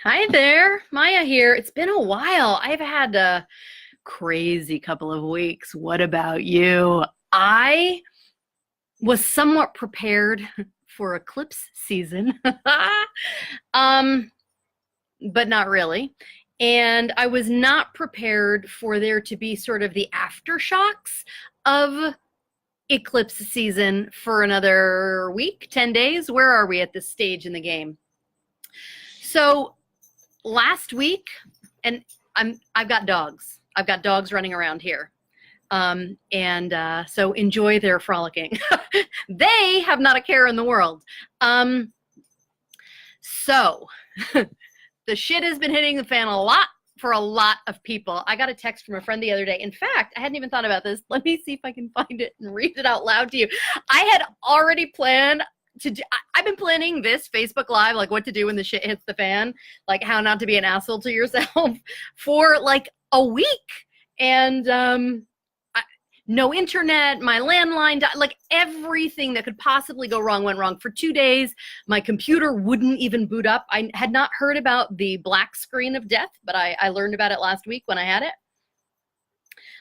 Hi there, Maya here. It's been a while. I've had a crazy couple of weeks. What about you? I was somewhat prepared for eclipse season, um, but not really. And I was not prepared for there to be sort of the aftershocks of eclipse season for another week, 10 days. Where are we at this stage in the game? So last week, and I've got dogs. I've got dogs running around here. So enjoy their frolicking. They have not a care in the world. So the shit has been hitting the fan a lot for a lot of people. I got a text from a friend the other day. In fact, I hadn't even thought about this. Let me see if I can find it and read it out loud to you. I had already planned I've been planning this Facebook Live, like what to do when the shit hits the fan, like how not to be an asshole to yourself for like a week. And no internet, my landline, like everything that could possibly go wrong went wrong for 2 days. My computer wouldn't even boot up. I had not heard about the black screen of death, but I learned about it last week when I had it.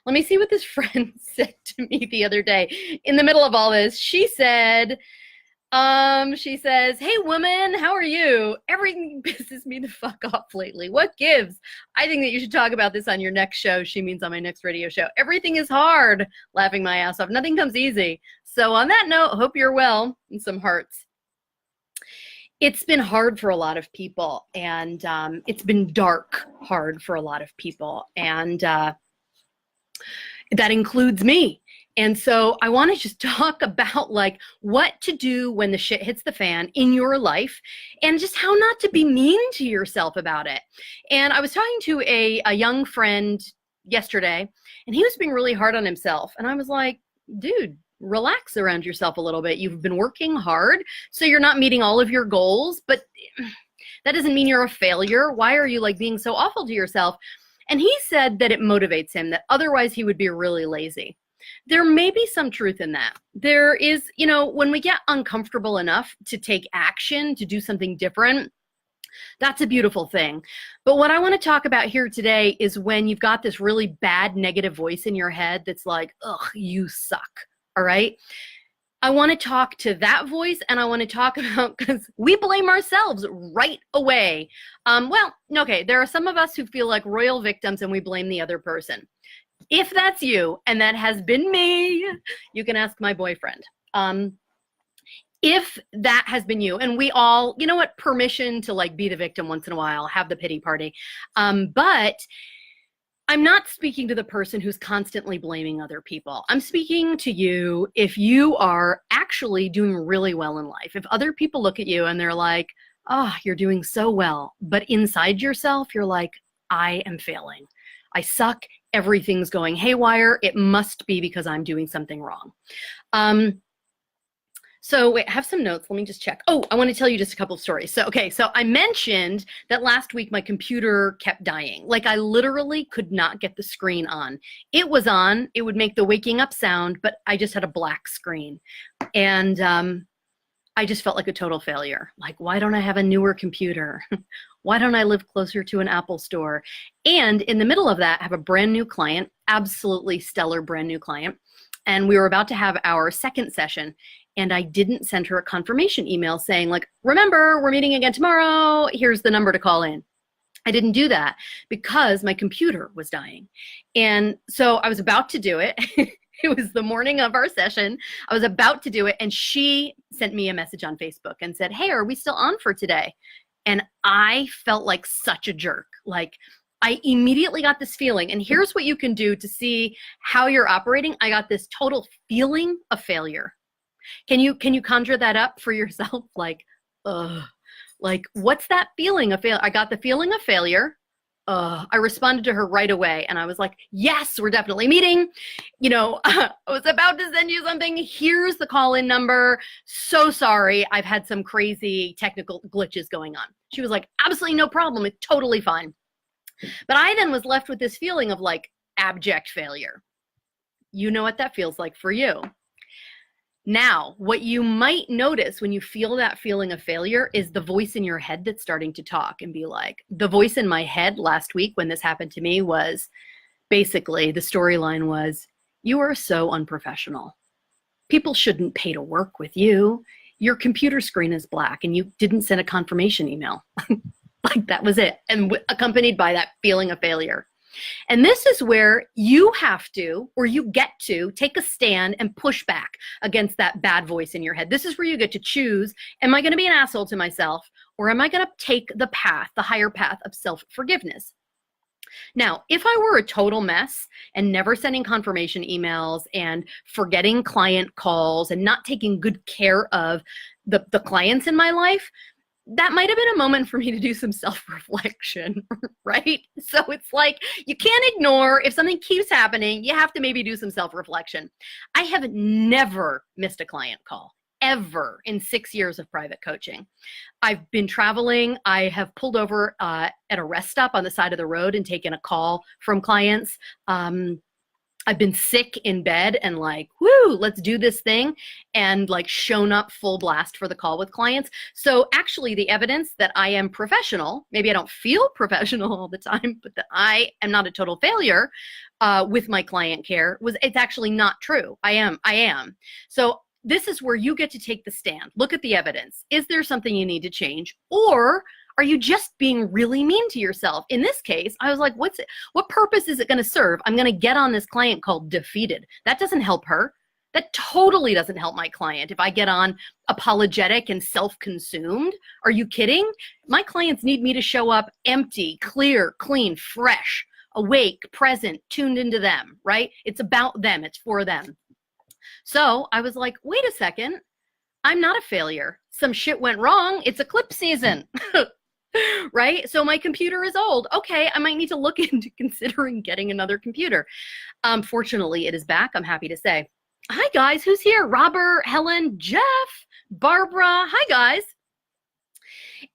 Let me see what this friend said to me the other day. In the middle of all this, she says, hey woman, how are you? Everything pisses me the fuck off lately. What gives? I think that you should talk about this on your next show. She means on my next radio show. Everything is hard. Laughing my ass off. Nothing comes easy. So on that note, hope you're well, and some hearts. It's been hard for a lot of people, and it's been dark hard for a lot of people, and that includes me. And so I want to just talk about like what to do when the shit hits the fan in your life and just how not to be mean to yourself about it. And I was talking to a young friend yesterday, and he was being really hard on himself. And I was like, dude, relax around yourself a little bit. You've been working hard, so you're not meeting all of your goals, but that doesn't mean you're a failure. Why are you like being so awful to yourself? And he said that it motivates him, that otherwise he would be really lazy. There may be some truth in that. There is, when we get uncomfortable enough to take action, to do something different, that's a beautiful thing. But what I want to talk about here today is when you've got this really bad negative voice in your head that's like, ugh, you suck. All right. I want to talk to that voice, and I want to talk about, because we blame ourselves right away. Okay, there are some of us who feel like royal victims and we blame the other person. If that's you, and that has been me, you can ask my boyfriend. If that has been you, and we all, permission to like be the victim once in a while, have the pity party. But I'm not speaking to the person who's constantly blaming other people. I'm speaking to you if you are actually doing really well in life. If other people look at you and they're like, oh, you're doing so well. But inside yourself, you're like, I am failing. I suck. Everything's going haywire. It must be because I'm doing something wrong. So wait, I have some notes. Let me just check. Oh, I want to tell you just a couple of stories. So I mentioned that last week my computer kept dying. Like I literally could not get the screen on. It was on. It would make the waking up sound, but I just had a black screen. And I just felt like a total failure. Like, why don't I have a newer computer? Why don't I live closer to an Apple store? And in the middle of that, I have a brand new client, absolutely stellar brand new client. And we were about to have our second session. And I didn't send her a confirmation email saying like, remember, we're meeting again tomorrow. Here's the number to call in. I didn't do that because my computer was dying. And so I was about to do it. It was the morning of our session. I was about to do it. And she sent me a message on Facebook and said, hey, are we still on for today? And I felt like such a jerk. Like I immediately got this feeling. And here's what you can do to see how you're operating. I got this total feeling of failure. Can you conjure that up for yourself? Like, what's that feeling of failure? I got the feeling of failure. I responded to her right away and I was like, yes, we're definitely meeting. I was about to send you something. Here's the call-in number. So sorry. I've had some crazy technical glitches going on. She was like, absolutely no problem. It's totally fine. But I then was left with this feeling of like abject failure. You know what that feels like for you. Now, what you might notice when you feel that feeling of failure is the voice in your head that's starting to talk and be like, the voice in my head last week when this happened to me was basically the storyline was, you are so unprofessional. People shouldn't pay to work with you. Your computer screen is black and you didn't send a confirmation email. Like that was it. And accompanied by that feeling of failure. And this is where you have to, or you get to, take a stand and push back against that bad voice in your head. This is where you get to choose, am I going to be an asshole to myself, or am I going to take the path, the higher path of self-forgiveness? Now, if I were a total mess and never sending confirmation emails and forgetting client calls and not taking good care of the clients in my life, that might have been a moment for me to do some self-reflection, right? So it's like, you can't ignore, if something keeps happening, you have to maybe do some self-reflection. I have never missed a client call, ever, in 6 years of private coaching. I've been traveling. I have pulled over at a rest stop on the side of the road and taken a call from clients. I've been sick in bed and like, whoo, let's do this thing, and like shown up full blast for the call with clients. So actually the evidence that I am professional, maybe I don't feel professional all the time, but that I am not a total failure with my client care, it's actually not true. I am. So this is where you get to take the stand. Look at the evidence. Is there something you need to change? Or are you just being really mean to yourself? In this case, I was like, what purpose is it going to serve? I'm going to get on this client called defeated. That doesn't help her. That totally doesn't help my client. If I get on apologetic and self-consumed, are you kidding? My clients need me to show up empty, clear, clean, fresh, awake, present, tuned into them, right? It's about them. It's for them. So I was like, wait a second. I'm not a failure. Some shit went wrong. It's eclipse season. Right? So my computer is old. Okay, I might need to look into considering getting another computer. Fortunately, it is back, I'm happy to say. Hi, guys. Who's here? Robert, Helen, Jeff, Barbara. Hi, guys.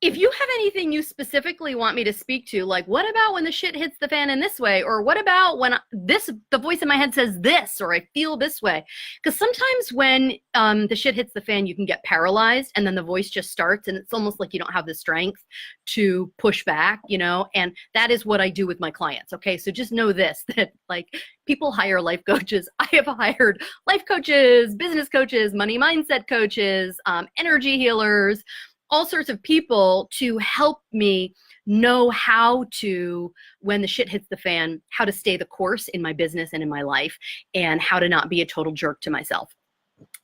If you have anything you specifically want me to speak to, like what about when the shit hits the fan in this way? Or what about when the voice in my head says this, or I feel this way? Because sometimes when the shit hits the fan, you can get paralyzed and then the voice just starts and it's almost like you don't have the strength to push back, you know? And that is what I do with my clients. Okay. So just know this, that like people hire life coaches. I have hired life coaches, business coaches, money mindset coaches, energy healers, all sorts of people to help me know how to, when the shit hits the fan, how to stay the course in my business and in my life, and how to not be a total jerk to myself.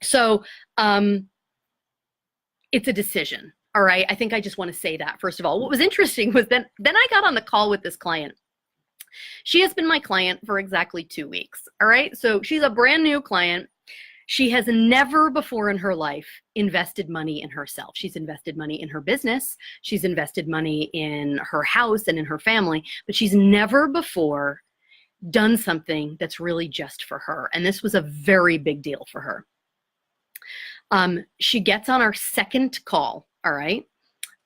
So it's a decision. All right. I think I just want to say that first of all. What was interesting was then I got on the call with this client. She has been my client for exactly 2 weeks. All right. So she's a brand new client. She has never before in her life invested money in herself. She's invested money in her business. She's invested money in her house and in her family, but she's never before done something that's really just for her. And this was a very big deal for her. She gets on our second call, all right?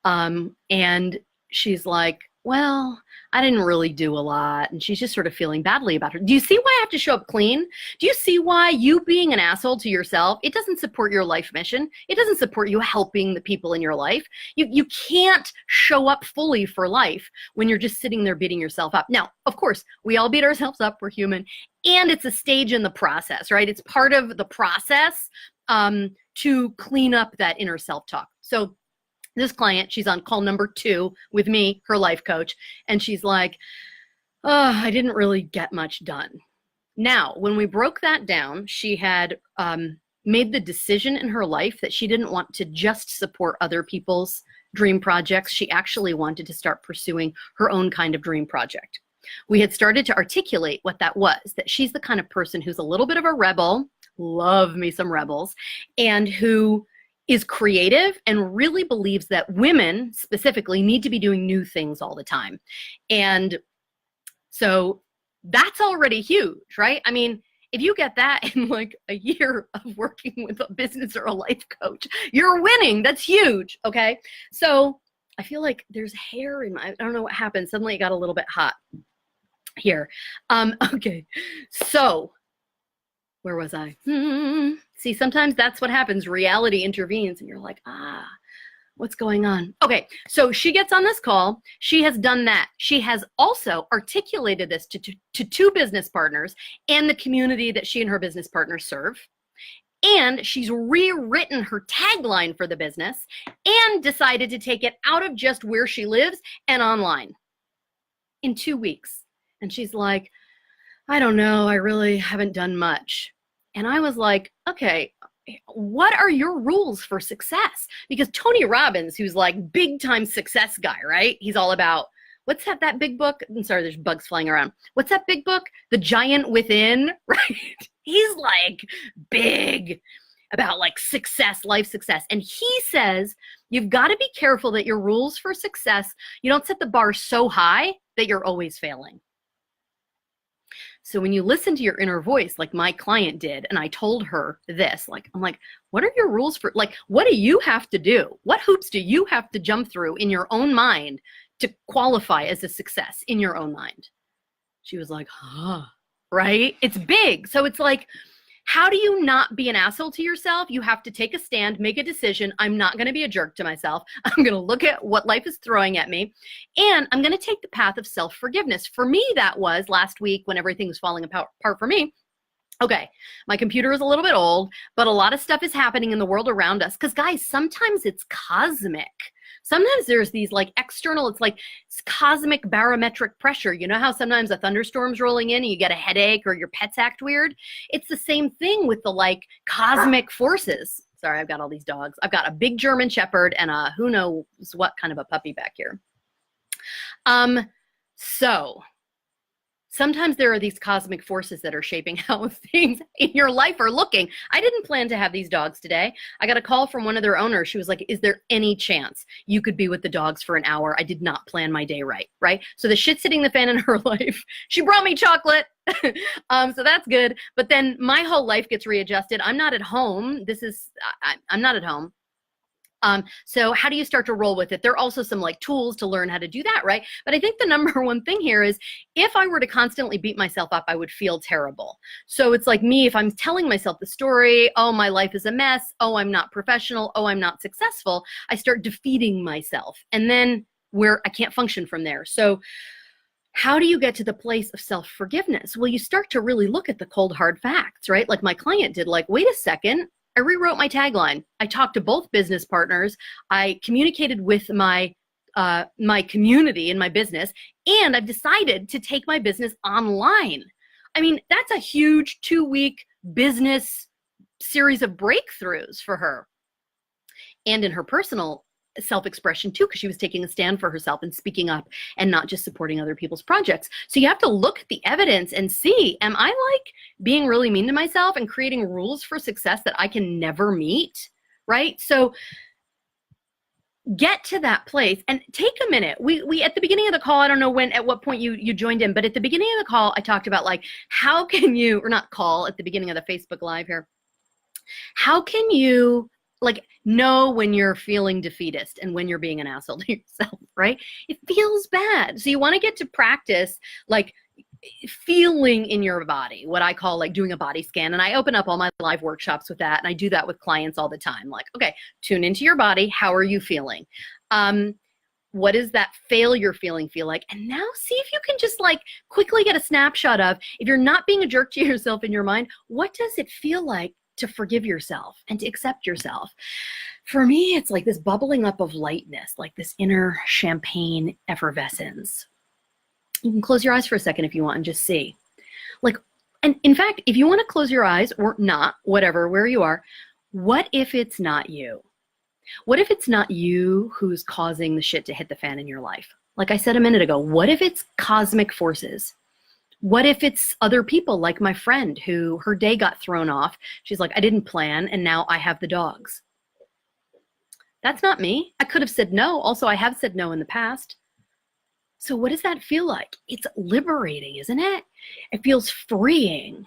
And she's like, well, I didn't really do a lot. And she's just sort of feeling badly about her. Do you see why I have to show up clean? Do you see why you being an asshole to yourself, it doesn't support your life mission. It doesn't support you helping the people in your life. You can't show up fully for life when you're just sitting there beating yourself up. Now, of course, we all beat ourselves up. We're human. And it's a stage in the process, right? It's part of the process to clean up that inner self-talk. So this client, she's on call number 2 with me, her life coach, and she's like, oh, I didn't really get much done. Now, when we broke that down, she had made the decision in her life that she didn't want to just support other people's dream projects. She actually wanted to start pursuing her own kind of dream project. We had started to articulate what that was, that she's the kind of person who's a little bit of a rebel, love me some rebels, and who is creative and really believes that women specifically need to be doing new things all the time. And so that's already huge, right? I mean, if you get that in like a year of working with a business or a life coach, you're winning. That's huge, okay? So I feel like there's hair in my, I don't know what happened. Suddenly it got a little bit hot here. Okay, so where was I? See, sometimes that's what happens. Reality intervenes and you're like, what's going on? Okay, so she gets on this call. She has done that. She has also articulated this to two business partners and the community that she and her business partners serve. And she's rewritten her tagline for the business and decided to take it out of just where she lives and online in 2 weeks. And she's like, I don't know, I really haven't done much. And I was like, okay, what are your rules for success? Because Tony Robbins, who's like big time success guy, right? He's all about, what's that big book? I'm sorry, there's bugs flying around. What's that big book? The Giant Within, right? He's like big about like success, life success. And he says, you've got to be careful that your rules for success, you don't set the bar so high that you're always failing. So when you listen to your inner voice, like my client did, and I told her this, like, I'm like, what are your rules for, like, what do you have to do? What hoops do you have to jump through in your own mind to qualify as a success in your own mind? She was like, right? It's big. So it's like, how do you not be an asshole to yourself? You have to take a stand, make a decision. I'm not going to be a jerk to myself. I'm going to look at what life is throwing at me. And I'm going to take the path of self-forgiveness. For me, that was last week when everything was falling apart for me. Okay, my computer is a little bit old, but a lot of stuff is happening in the world around us. Because guys, sometimes it's cosmic. Sometimes there's these like external, it's like cosmic barometric pressure. You know how sometimes a thunderstorm's rolling in and you get a headache or your pets act weird? It's the same thing with the like cosmic forces. Sorry, I've got all these dogs. I've got a big German Shepherd and a who knows what kind of a puppy back here. So sometimes there are these cosmic forces that are shaping how things in your life are looking. I didn't plan to have these dogs today. I got a call from one of their owners. She was like, is there any chance you could be with the dogs for an hour? I did not plan my day right? So the shit's hitting the fan in her life. She brought me chocolate. So that's good. But then my whole life gets readjusted. I'm not at home. I'm not at home. So how do you start to roll with it? There are also some like tools to learn how to do that, right? But I think the number one thing here is if I were to constantly beat myself up, I would feel terrible. So it's like me, if I'm telling myself the story, oh, my life is a mess. Oh, I'm not professional. Oh, I'm not successful. I start defeating myself. And then where I can't function from there. So how do you get to the place of self-forgiveness? Well, you start to really look at the cold, hard facts, right? Like my client did, like, wait a second. I rewrote my tagline. I talked to both business partners. I communicated with my community in my business, and I've decided to take my business online. I mean, that's a huge 2-week business series of breakthroughs for her. And in her personal self-expression too, because she was taking a stand for herself and speaking up and not just supporting other people's projects. So you have to look at the evidence and see, am I like being really mean to myself and creating rules for success that I can never meet, right? So get to that place and take a minute. We at the beginning of the call, I don't know at what point you joined in, but at the beginning of the call, I talked about like, how can you, or not call, at the beginning of the Facebook Live here, how can you like know when you're feeling defeatist and when you're being an asshole to yourself, right? It feels bad. So you want to get to practice like feeling in your body, what I call like doing a body scan. And I open up all my live workshops with that. And I do that with clients all the time. Like, okay, tune into your body. How are you feeling? What does that failure feeling feel like? And now see if you can just like quickly get a snapshot of, if you're not being a jerk to yourself in your mind, what does it feel like to forgive yourself and to accept yourself? For me, it's like this bubbling up of lightness, like this inner champagne effervescence. You can close your eyes for a second if you want and just see. Like, and in fact, if you want to close your eyes or not, whatever, where you are, what if it's not you? What if it's not you who's causing the shit to hit the fan in your life? Like I said a minute ago, what if it's cosmic forces? What if it's other people like my friend who her day got thrown off? She's like, I didn't plan and now I have the dogs. That's not me. I could have said no. Also, I have said no in the past. So what does that feel like? It's liberating, isn't it? It feels freeing.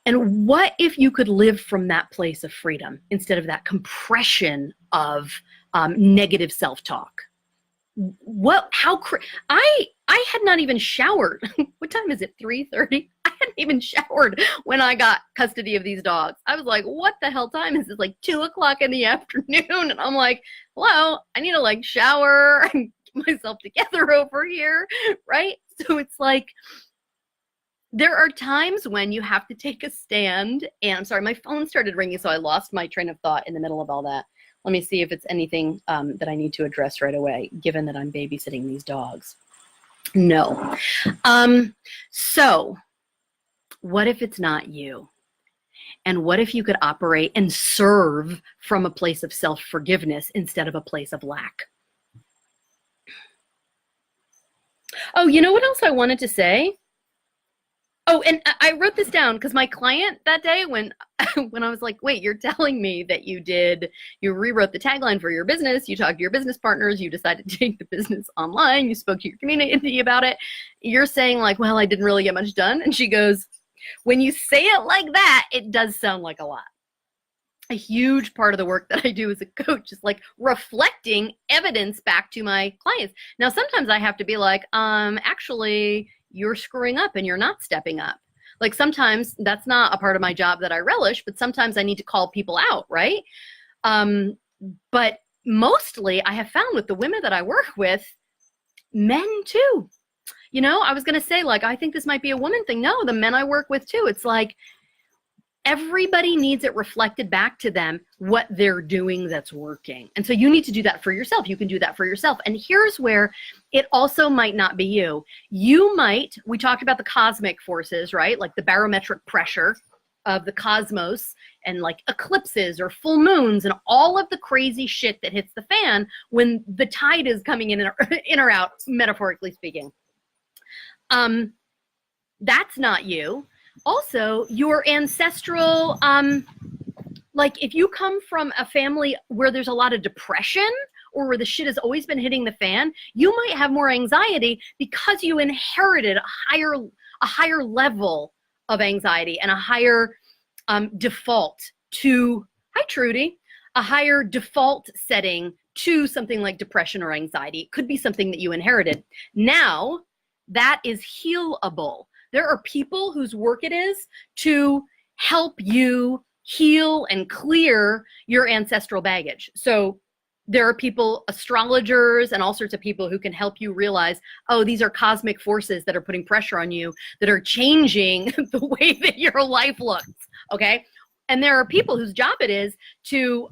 And what if you could live from that place of freedom instead of that compression of negative self-talk? I had not even showered. What time is it? 3:30? I had even showered when I got custody of these dogs. I was like, what the hell time is it? Like 2 o'clock in the afternoon. And I'm like, hello, I need to like shower and get myself together over here, right? So it's like, there are times when you have to take a stand. And I'm sorry, my phone started ringing, so I lost my train of thought in the middle of all that. Let me see if it's anything that I need to address right away, given that I'm babysitting these dogs. No. So what if it's not you? And what if you could operate and serve from a place of self-forgiveness instead of a place of lack? Oh, you know what else I wanted to say? Oh, and I wrote this down because my client that day, when I was like, wait, you're telling me that you rewrote the tagline for your business, you talked to your business partners, you decided to take the business online, you spoke to your community about it. You're saying like, well, I didn't really get much done. And she goes, when you say it like that, it does sound like a lot. A huge part of the work that I do as a coach is like reflecting evidence back to my clients. Now, sometimes I have to be like, actually, you're screwing up and you're not stepping up. Like sometimes that's not a part of my job that I relish, but sometimes I need to call people out, right? But mostly I have found with the women that I work with, men too. You know, I was going to say like, I think this might be a woman thing. No, the men I work with too. It's like, everybody needs it reflected back to them what they're doing that's working. And so you need to do that for yourself. You can do that for yourself. And here's where it also might not be you. You might, we talked about the cosmic forces, right? Like the barometric pressure of the cosmos and like eclipses or full moons and all of the crazy shit that hits the fan when the tide is coming in or out, metaphorically speaking. That's not you. Also, your ancestral, like if you come from a family where there's a lot of depression or where the shit has always been hitting the fan, you might have more anxiety because you inherited a higher level of anxiety and a higher default to, hi Trudy, a higher default setting to something like depression or anxiety. It could be something that you inherited. Now, that is healable. There are people whose work it is to help you heal and clear your ancestral baggage. So there are people, astrologers, and all sorts of people who can help you realize, oh, these are cosmic forces that are putting pressure on you that are changing the way that your life looks, okay? And there are people whose job it is to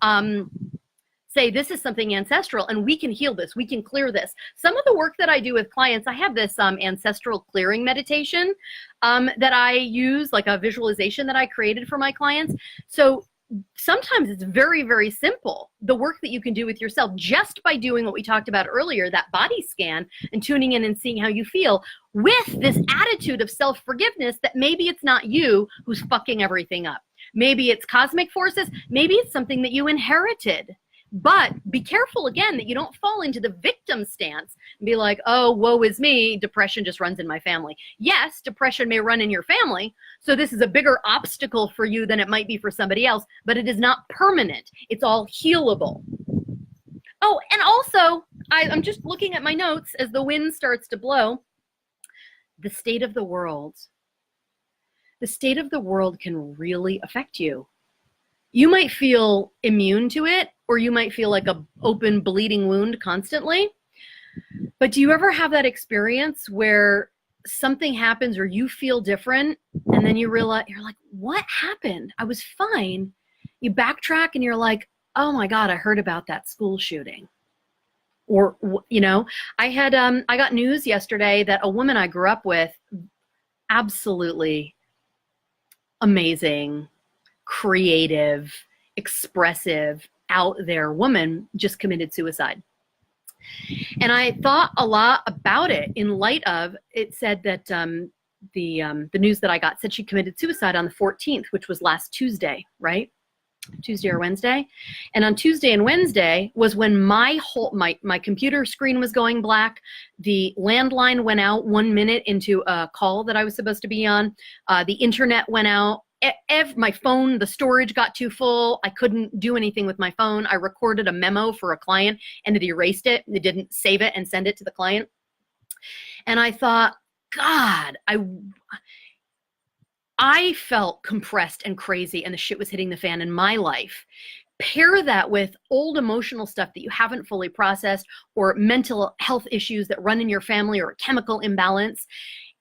say this is something ancestral and we can heal this, we can clear this. Some of the work that I do with clients, I have this ancestral clearing meditation that I use, like a visualization that I created for my clients. So sometimes it's very, very simple. The work that you can do with yourself just by doing what we talked about earlier, that body scan and tuning in and seeing how you feel with this attitude of self-forgiveness that maybe it's not you who's fucking everything up. Maybe it's cosmic forces. Maybe it's something that you inherited. But be careful, again, that you don't fall into the victim stance and be like, oh, woe is me, depression just runs in my family. Yes, depression may run in your family, so this is a bigger obstacle for you than it might be for somebody else, but it is not permanent. It's all healable. Oh, and also, I'm just looking at my notes as the wind starts to blow. The state of the world. The state of the world can really affect you. You might feel immune to it, or you might feel like an open bleeding wound constantly. But do you ever have that experience where something happens or you feel different and then you realize, you're like, what happened? I was fine. You backtrack and you're like, oh my God, I heard about that school shooting. Or, you know, I got news yesterday that a woman I grew up with, absolutely amazing, creative, expressive, out there woman just committed suicide. And I thought a lot about it in light of, it said that the news that I got said she committed suicide on the 14th, which was last Tuesday, right? Tuesday or Wednesday. And on Tuesday and Wednesday was when my computer screen was going black. The landline went out 1 minute into a call that I was supposed to be on. The internet went out. My phone, the storage got too full. I couldn't do anything with my phone. I recorded a memo for a client and it erased it. It didn't save it and send it to the client. And I thought, God, I felt compressed and crazy and the shit was hitting the fan in my life. Pair that with old emotional stuff that you haven't fully processed, or mental health issues that run in your family, or a chemical imbalance.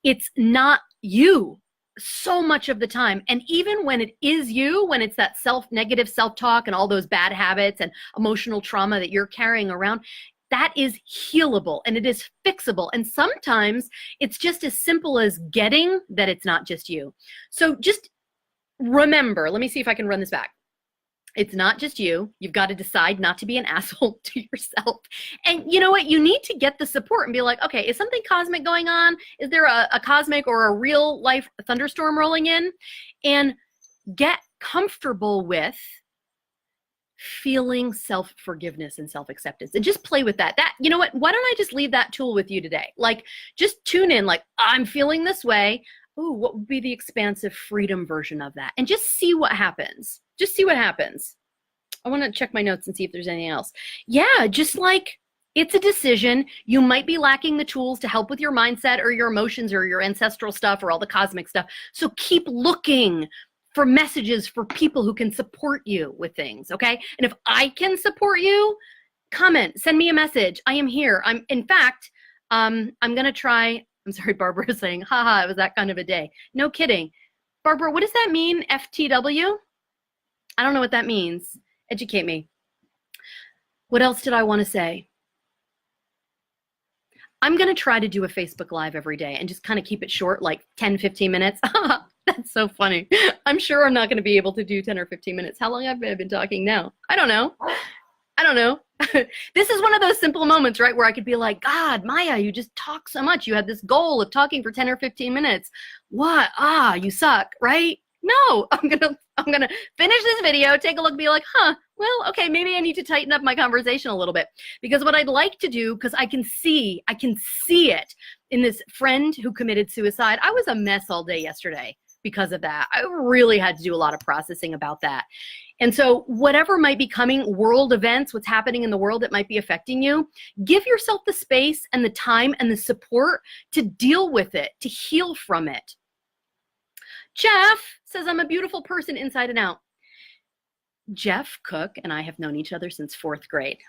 It's not you so much of the time. And even when it is you, when it's that negative self-talk and all those bad habits and emotional trauma that you're carrying around, that is healable and it is fixable. And sometimes it's just as simple as getting that it's not just you. So just remember, let me see if I can run this back. It's not just you. You've got to decide not to be an asshole to yourself. And you know what? You need to get the support and be like, okay, is something cosmic going on? Is there a cosmic or a real life thunderstorm rolling in? And get comfortable with feeling self-forgiveness and self-acceptance, and just play with that. You know what? Why don't I just leave that tool with you today? Like, just tune in, like, I'm feeling this way. Ooh, what would be the expansive freedom version of that? And just see what happens. Just see what happens. I want to check my notes and see if there's anything else. Yeah, just like, it's a decision. You might be lacking the tools to help with your mindset or your emotions or your ancestral stuff or all the cosmic stuff. So keep looking for messages for people who can support you with things, okay? And if I can support you, comment, send me a message. I am here. In fact, I'm going to try. I'm sorry, Barbara is saying, haha, it was that kind of a day. No kidding. Barbara, what does that mean, FTW? I don't know what that means. Educate me. What else did I want to say? I'm going to try to do a Facebook Live every day and just kind of keep it short, like 10, 15 minutes. That's so funny. I'm sure I'm not going to be able to do 10 or 15 minutes. How long have I been talking now? I don't know. This is one of those simple moments, right, where I could be like, God, Maya, you just talk so much. You had this goal of talking for 10 or 15 minutes. What? You suck, right? No, I'm gonna finish this video, take a look, be like, well, okay, maybe I need to tighten up my conversation a little bit. Because what I'd like to do, because I can see it in this friend who committed suicide. I was a mess all day yesterday because of that. I really had to do a lot of processing about that. And so whatever might be coming, world events, what's happening in the world that might be affecting you, give yourself the space and the time and the support to deal with it, to heal from it. Jeff says, I'm a beautiful person inside and out. Jeff Cook and I have known each other since 4th grade.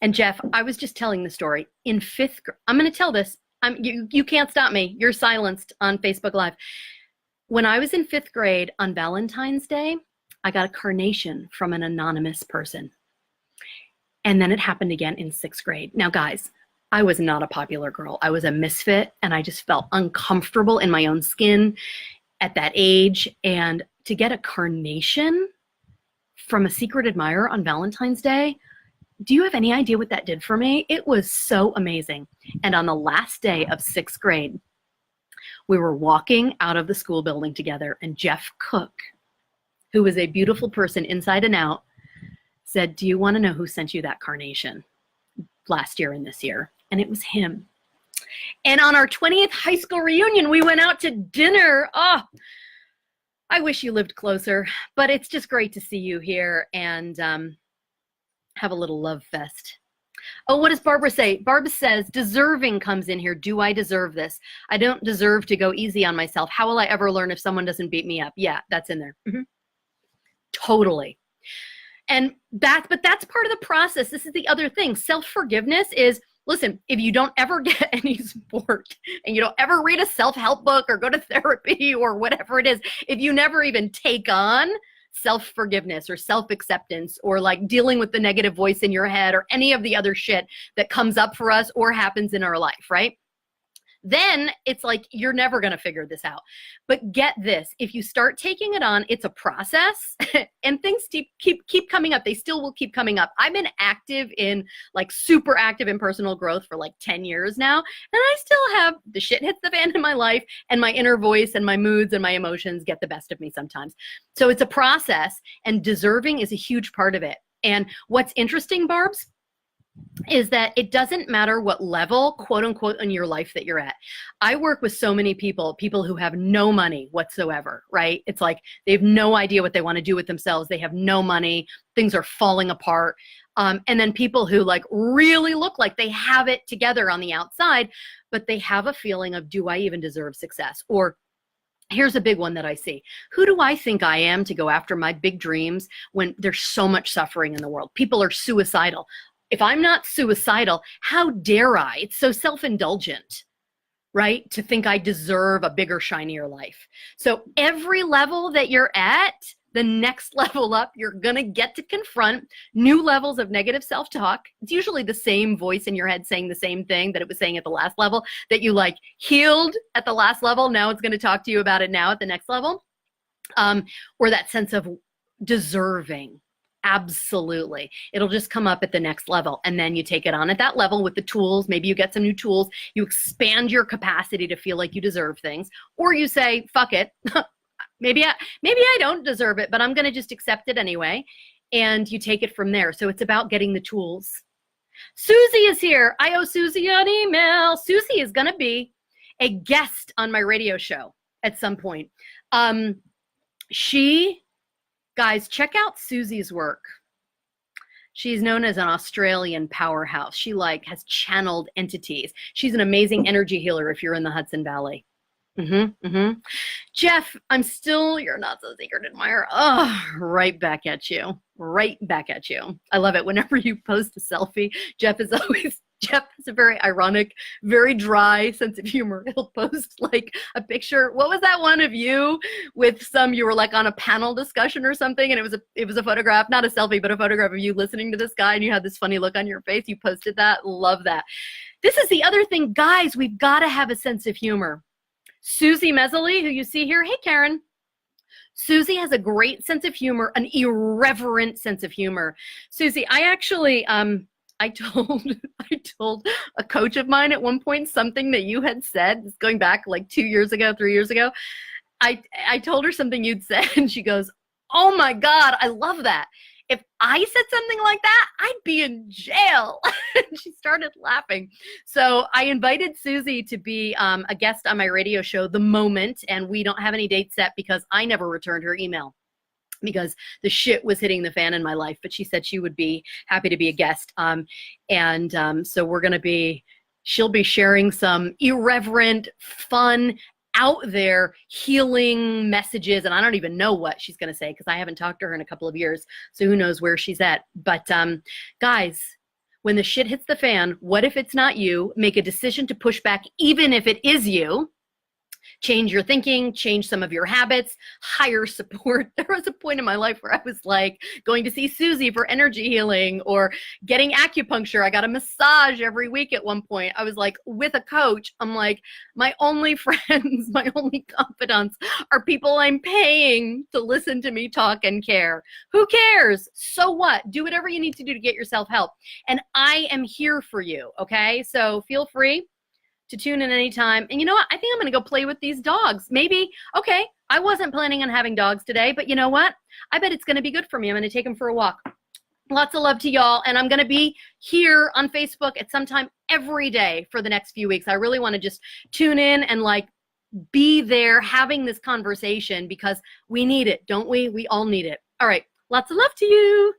And Jeff, I was just telling the story. In 5th grade, I'm going to tell this. You can't stop me. You're silenced on Facebook Live. When I was in 5th grade on Valentine's Day, I got a carnation from an anonymous person. And then it happened again in 6th grade. Now, guys, I was not a popular girl. I was a misfit, and I just felt uncomfortable in my own skin at that age. And to get a carnation from a secret admirer on Valentine's Day, do you have any idea what that did for me? It was so amazing. And on the last day of 6th grade, we were walking out of the school building together, and Jeff Cook, who was a beautiful person inside and out, said, do you want to know who sent you that carnation last year and this year? And it was him. And on our 20th high school reunion, we went out to dinner. Oh, I wish you lived closer, but it's just great to see you here and have a little love fest. Oh, what does Barbara say? Barbara says, deserving comes in here. Do I deserve this? I don't deserve to go easy on myself. How will I ever learn if someone doesn't beat me up? Yeah, that's in there. Mm-hmm. Totally. But that's part of the process. This is the other thing. Self-forgiveness is, listen, if you don't ever get any support and you don't ever read a self-help book or go to therapy or whatever it is, if you never even take on self-forgiveness or self-acceptance or like dealing with the negative voice in your head or any of the other shit that comes up for us or happens in our life, right? Then it's like, you're never going to figure this out. But get this, if you start taking it on, it's a process and things keep coming up. They still will keep coming up. I've been super active in personal growth for like 10 years now. And I still have the shit hits the fan in my life, and my inner voice and my moods and my emotions get the best of me sometimes. So it's a process, and deserving is a huge part of it. And what's interesting, Barbs, is that it doesn't matter what level, quote unquote, in your life that you're at. I work with so many people who have no money whatsoever, right? It's like they have no idea what they want to do with themselves. They have no money. Things are falling apart. And then people who like really look like they have it together on the outside, but they have a feeling of, do I even deserve success? Or Here's a big one that I see. Who do I think I am to go after my big dreams when there's so much suffering in the world? People are suicidal. If I'm not suicidal, how dare I? It's so self-indulgent, right? To think I deserve a bigger, shinier life. So every level that you're at, the next level up, you're going to get to confront new levels of negative self-talk. It's usually the same voice in your head saying the same thing that it was saying at the last level, that you like healed at the last level. Now it's going to talk to you about it now at the next level. Or that sense of deserving. Absolutely. It'll just come up at the next level. And then you take it on at that level with the tools. Maybe you get some new tools. You expand your capacity to feel like you deserve things. Or you say, fuck it. Maybe I don't deserve it, but I'm going to just accept it anyway. And you take it from there. So it's about getting the tools. Susie is here. I owe Susie an email. Susie is going to be a guest on my radio show at some point. Guys, check out Susie's work. She's known as an Australian powerhouse. She has channeled entities. She's an amazing energy healer if you're in the Hudson Valley. Jeff, I'm still your not so secret admirer. Oh, right back at you. Right back at you. I love it. Whenever you post a selfie, Jeff has a very ironic, very dry sense of humor. He'll post like a picture. What was that one of you with you were like on a panel discussion or something, and it was a photograph, not a selfie, but a photograph of you listening to this guy, and you had this funny look on your face. You posted that. Love that. This is the other thing, guys. We've got to have a sense of humor. Susie Mesley, who you see here. Hey, Karen. Susie has a great sense of humor, an irreverent sense of humor. Susie, I actually, I told a coach of mine at one point something that you had said, it's going back like 2 years ago, 3 years ago. I told her something you'd said, and she goes, oh my God, I love that. If I said something like that, I'd be in jail. And she started laughing. So I invited Susie to be a guest on my radio show, The Moment, and we don't have any dates set because I never returned her email because the shit was hitting the fan in my life. But she said she would be happy to be a guest. So she'll be sharing some irreverent, fun, out there healing messages, and I don't even know what she's going to say because I haven't talked to her in a couple of years, so who knows where she's at. But guys, when the shit hits the fan, what if it's not you? Make a decision to push back, even if it is you. Change your thinking, change some of your habits, hire support. There was a point in my life where I was like going to see Susie for energy healing or getting acupuncture. I got a massage every week at one point. I was like with a coach. I'm like, my only friends, my only confidants are people I'm paying to listen to me talk and care. Who cares? So what? Do whatever you need to do to get yourself help. And I am here for you, okay? So feel free to tune in anytime. And you know what? I think I'm going to go play with these dogs. Maybe, okay, I wasn't planning on having dogs today, but you know what? I bet it's going to be good for me. I'm going to take them for a walk. Lots of love to y'all. And I'm going to be here on Facebook at some time every day for the next few weeks. I really want to just tune in and be there having this conversation because we need it, don't we? We all need it. All right. Lots of love to you.